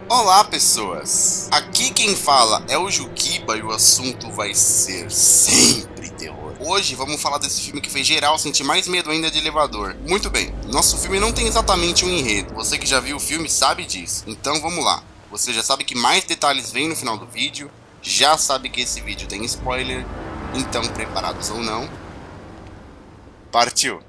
Olá, pessoas! Aqui quem fala é o Juquiba e o assunto vai ser sempre terror. Hoje vamos falar desse filme que fez geral sentir mais medo ainda de elevador. Muito bem, nosso filme não tem exatamente um enredo. Você que já viu o filme sabe disso. Então vamos lá. Você já sabe que mais detalhes vêm no final do vídeo. Já sabe que esse vídeo tem spoiler. Então, preparados ou não, partiu!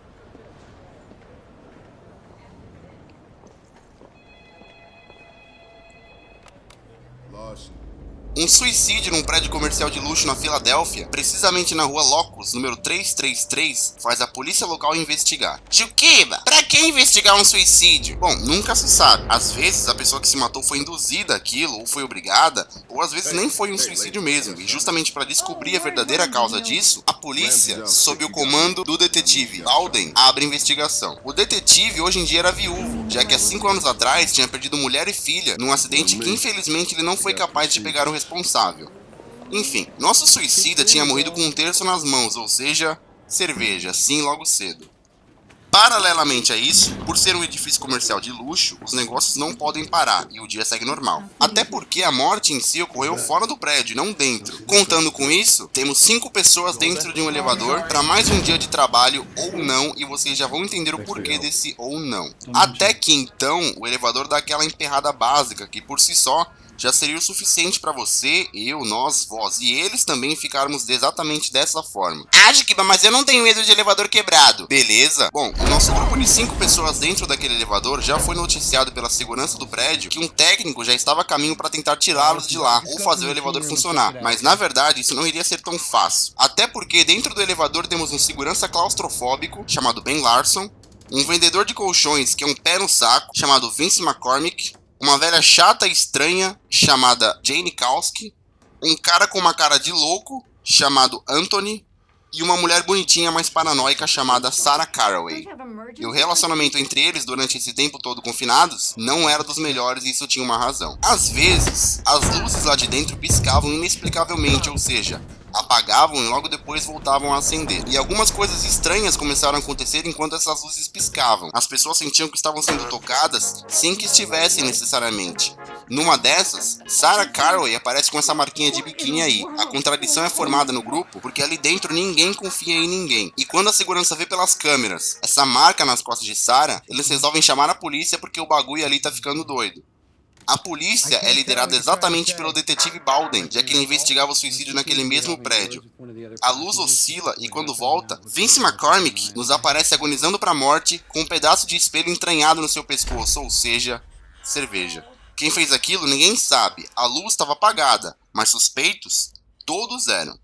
Um suicídio num prédio comercial de luxo na Filadélfia, precisamente na rua Locus, número 333, faz a polícia local investigar. Juquiba, pra que investigar um suicídio? Bom, nunca se sabe. Às vezes a pessoa que se matou foi induzida àquilo, ou foi obrigada, ou às vezes nem foi um suicídio mesmo. E justamente para descobrir a verdadeira causa disso, a polícia, sob o comando do detetive Alden, abre a investigação. O detetive hoje em dia era viúvo, já que há 5 anos atrás tinha perdido mulher e filha num acidente que infelizmente ele não foi capaz de pegar o responsável. Enfim, nosso suicida tinha morrido com um terço nas mãos, ou seja, cerveja, sim, logo cedo. Paralelamente a isso, por ser um edifício comercial de luxo, os negócios não podem parar e o dia segue normal. Até porque a morte em si ocorreu fora do prédio, não dentro. Contando com isso, temos 5 pessoas dentro de um elevador para mais um dia de trabalho ou não, e vocês já vão entender o porquê desse ou não. Até que então, o elevador dá aquela emperrada básica que por si só já seria o suficiente para você, eu, nós, vós e eles também ficarmos exatamente dessa forma. Ah, Juquiba, mas eu não tenho medo de elevador quebrado. Beleza? Bom, o nosso grupo de 5 pessoas dentro daquele elevador já foi noticiado pela segurança do prédio que um técnico já estava a caminho para tentar tirá-los de lá ou fazer o elevador funcionar. Mas na verdade isso não iria ser tão fácil. Até porque dentro do elevador temos um segurança claustrofóbico chamado Ben Larson, um vendedor de colchões que é um pé no saco chamado Vince McCormick, uma velha chata e estranha chamada Jane Kowski, um cara com uma cara de louco chamado Anthony e uma mulher bonitinha mais paranoica chamada Sarah Caraway. E o relacionamento entre eles durante esse tempo todo confinados não era dos melhores e isso tinha uma razão. Às vezes, as luzes lá de dentro piscavam inexplicavelmente, ou seja, apagavam e logo depois voltavam a acender. E algumas coisas estranhas começaram a acontecer enquanto essas luzes piscavam. As pessoas sentiam que estavam sendo tocadas sem que estivessem necessariamente. Numa dessas, Sarah Caraway aparece com essa marquinha de biquíni aí. A contradição é formada no grupo porque ali dentro ninguém confia em ninguém. E quando a segurança vê pelas câmeras essa marca nas costas de Sarah, eles resolvem chamar a polícia porque o bagulho ali tá ficando doido. A polícia é liderada exatamente pelo detetive Balden, já que ele investigava o suicídio naquele mesmo prédio. A luz oscila e quando volta, Vince McCormick nos aparece agonizando para a morte com um pedaço de espelho entranhado no seu pescoço, ou seja, cerveja. Quem fez aquilo ninguém sabe, a luz estava apagada, mas suspeitos todos eram.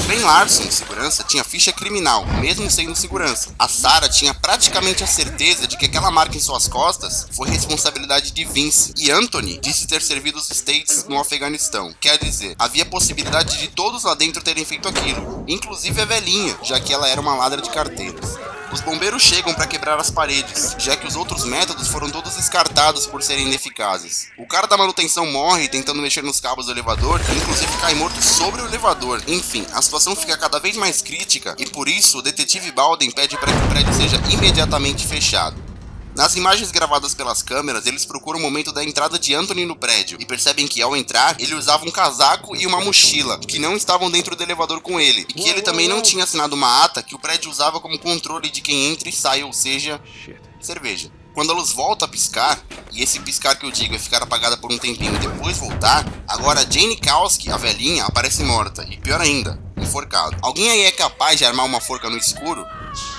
O Ben Larson, segurança, tinha ficha criminal, mesmo sendo segurança. A Sarah tinha praticamente a certeza de que aquela marca em suas costas foi responsabilidade de Vince. E Anthony disse ter servido os States no Afeganistão. Quer dizer, havia possibilidade de todos lá dentro terem feito aquilo, inclusive a velhinha, já que ela era uma ladra de carteiras. Os bombeiros chegam para quebrar as paredes, já que os outros métodos foram todos descartados por serem ineficazes. O cara da manutenção morre tentando mexer nos cabos do elevador, e inclusive cai morto sobre o elevador. Enfim, a situação fica cada vez mais crítica e por isso o detetive Balden pede para que o prédio seja imediatamente fechado. Nas imagens gravadas pelas câmeras, eles procuram o momento da entrada de Anthony no prédio e percebem que ao entrar, ele usava um casaco e uma mochila, que não estavam dentro do elevador com ele, e que ele também não tinha assinado uma ata que o prédio usava como controle de quem entra e sai, ou seja, cerveja. Quando a luz volta a piscar, e esse piscar que eu digo é ficar apagada por um tempinho e depois voltar, agora Jane Kowski, a velhinha, aparece morta, e pior ainda, enforcado. Alguém aí é capaz de armar uma forca no escuro?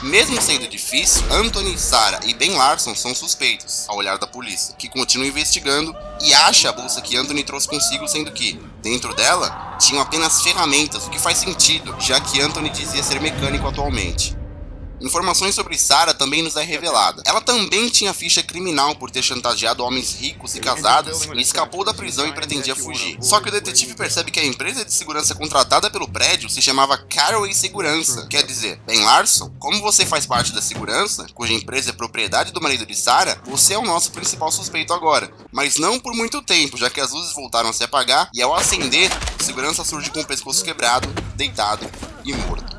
Mesmo sendo difícil, Anthony, Sarah e Ben Larson são suspeitos, ao olhar da polícia, que continua investigando e acha a bolsa que Anthony trouxe consigo, sendo que, dentro dela, tinham apenas ferramentas, o que faz sentido, já que Anthony dizia ser mecânico atualmente. Informações sobre Sarah também nos é revelada. Ela também tinha ficha criminal por ter chantageado homens ricos e casados e escapou da prisão e pretendia fugir. Só que o detetive percebe que a empresa de segurança contratada pelo prédio se chamava Caraway Segurança. Quer dizer, Ben Larson, como você faz parte da segurança, cuja empresa é propriedade do marido de Sarah, você é o nosso principal suspeito agora. Mas não por muito tempo, já que as luzes voltaram a se apagar e ao acender, a segurança surge com o pescoço quebrado, deitado e morto.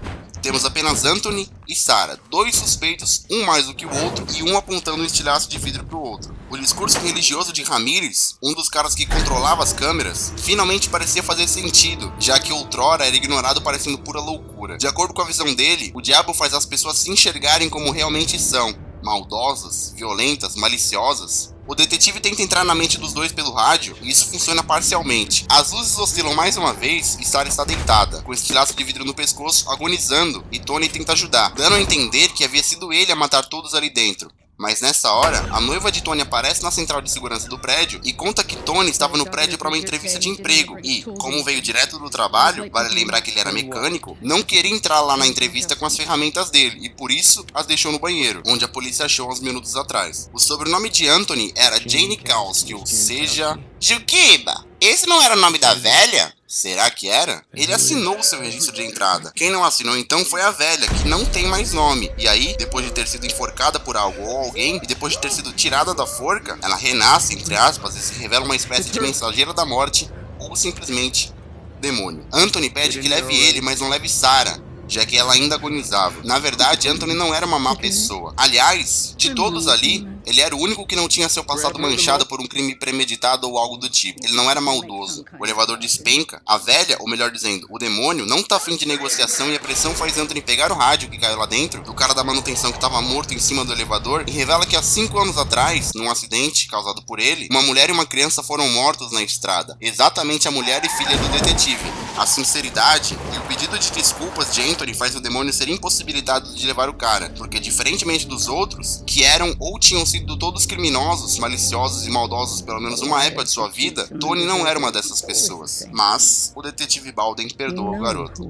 Temos apenas Anthony e Sarah, dois suspeitos, um mais do que o outro e um apontando um estilhaço de vidro para o outro. O discurso religioso de Ramirez, um dos caras que controlava as câmeras, finalmente parecia fazer sentido, já que outrora era ignorado parecendo pura loucura. De acordo com a visão dele, o diabo faz as pessoas se enxergarem como realmente são, maldosas, violentas, maliciosas. O detetive tenta entrar na mente dos dois pelo rádio e isso funciona parcialmente. As luzes oscilam mais uma vez e Sarah está deitada, com estilhaço de vidro no pescoço, agonizando, e Tony tenta ajudar, dando a entender que havia sido ele a matar todos ali dentro. Mas nessa hora, a noiva de Tony aparece na central de segurança do prédio e conta que Tony estava no prédio para uma entrevista de emprego e, como veio direto do trabalho, vale lembrar que ele era mecânico, não queria entrar lá na entrevista com as ferramentas dele e por isso as deixou no banheiro, onde a polícia achou uns minutos atrás. O sobrenome de Anthony era Jane Kowski, ou seja... Juquiba! Esse não era o nome da velha? Será que era? Ele assinou o seu registro de entrada. Quem não assinou então foi a velha, que não tem mais nome. E aí, depois de ter sido enforcada por algo ou alguém, e depois de ter sido tirada da forca, ela renasce, entre aspas, e se revela uma espécie de mensageira da morte, ou simplesmente demônio. Anthony pede que leve ele, mas não leve Sarah, já que ela ainda agonizava. Na verdade, Anthony não era uma má pessoa. Aliás, de todos ali, ele era o único que não tinha seu passado manchado por um crime premeditado ou algo do tipo. Ele não era maldoso. O elevador despenca. A velha, ou melhor dizendo, o demônio, não tá afim de negociação e a pressão faz Anthony pegar o rádio que caiu lá dentro, do cara da manutenção que estava morto em cima do elevador, e revela que há 5 anos atrás, num acidente causado por ele, uma mulher e uma criança foram mortos na estrada. Exatamente a mulher e filha do detetive. A sinceridade e o pedido de desculpas de Anthony faz o demônio ser impossibilitado de levar o cara, porque diferentemente dos outros, que eram ou tinham sido todos criminosos, maliciosos e maldosos pelo menos uma época de sua vida, Tony não era uma dessas pessoas. Mas o detetive Baldwin perdoa o garoto.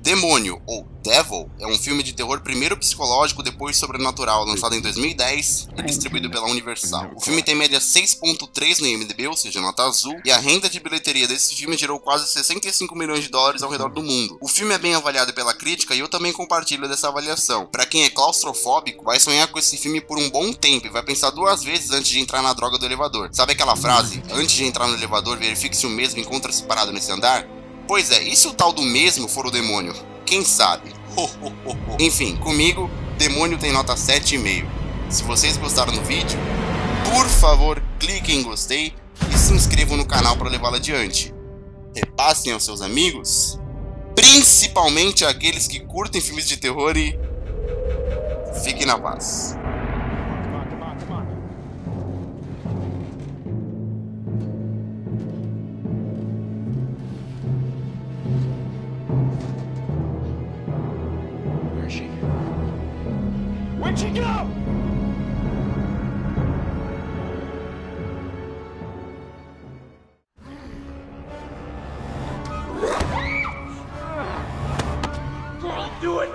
Demônio, ou Devil, é um filme de terror primeiro psicológico, depois sobrenatural, lançado em 2010 e distribuído pela Universal. O filme tem média 6.3 no IMDb, ou seja, nota azul, e a renda de bilheteria desse filme gerou quase 65 milhões de dólares ao redor do mundo. O filme é bem avaliado pela crítica e eu também compartilho dessa avaliação. Pra quem é claustrofóbico, vai sonhar com esse filme por um bom tempo e vai pensar 2 vezes antes de entrar na droga do elevador. Sabe aquela frase, antes de entrar no elevador, verifique se o mesmo encontra-se parado nesse andar? Pois é, e se o tal do mesmo for o demônio? Quem sabe? Enfim, comigo, demônio tem nota 7,5. Se vocês gostaram do vídeo, por favor, cliquem em gostei e se inscrevam no canal para levá-lo adiante. Repassem aos seus amigos, principalmente aqueles que curtem filmes de terror e... fiquem na paz. Where'd she go? Do it!